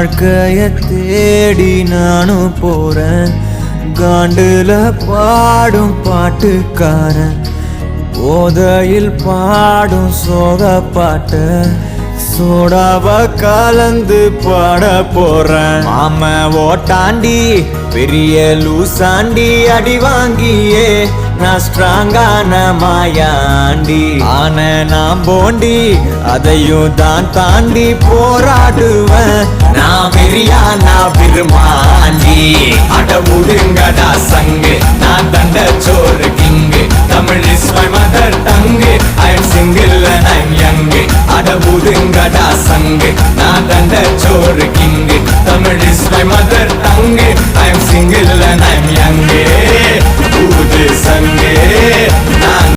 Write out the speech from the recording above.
வாழ்க்கைய தேடி நானும் போறேன். காண்டுல பாடும் பாட்டுக்காரன், போதையில் பாடும் சோக பாட்ட சோடாவ கலந்து பாட போறேன். மாம ஓட்டாண்டி பெரிய லூசாண்டி, அடி வாங்கியே நான் ஸ்ட்ராங்கான மாயாண்டி. ஆன நான் போண்டி அதையும் தான் தாண்டி போராடுவேன். நான் பெரியா நான் பெருமாண்டி, அட முடுங்கடா சங்கு, நான் தண்ட சோறு king. Tamil is my mother tongue, I am single and I'm young. அட முடுங்கடா சங்கு, நான் தண்ட சோறு king. Tamil is my mother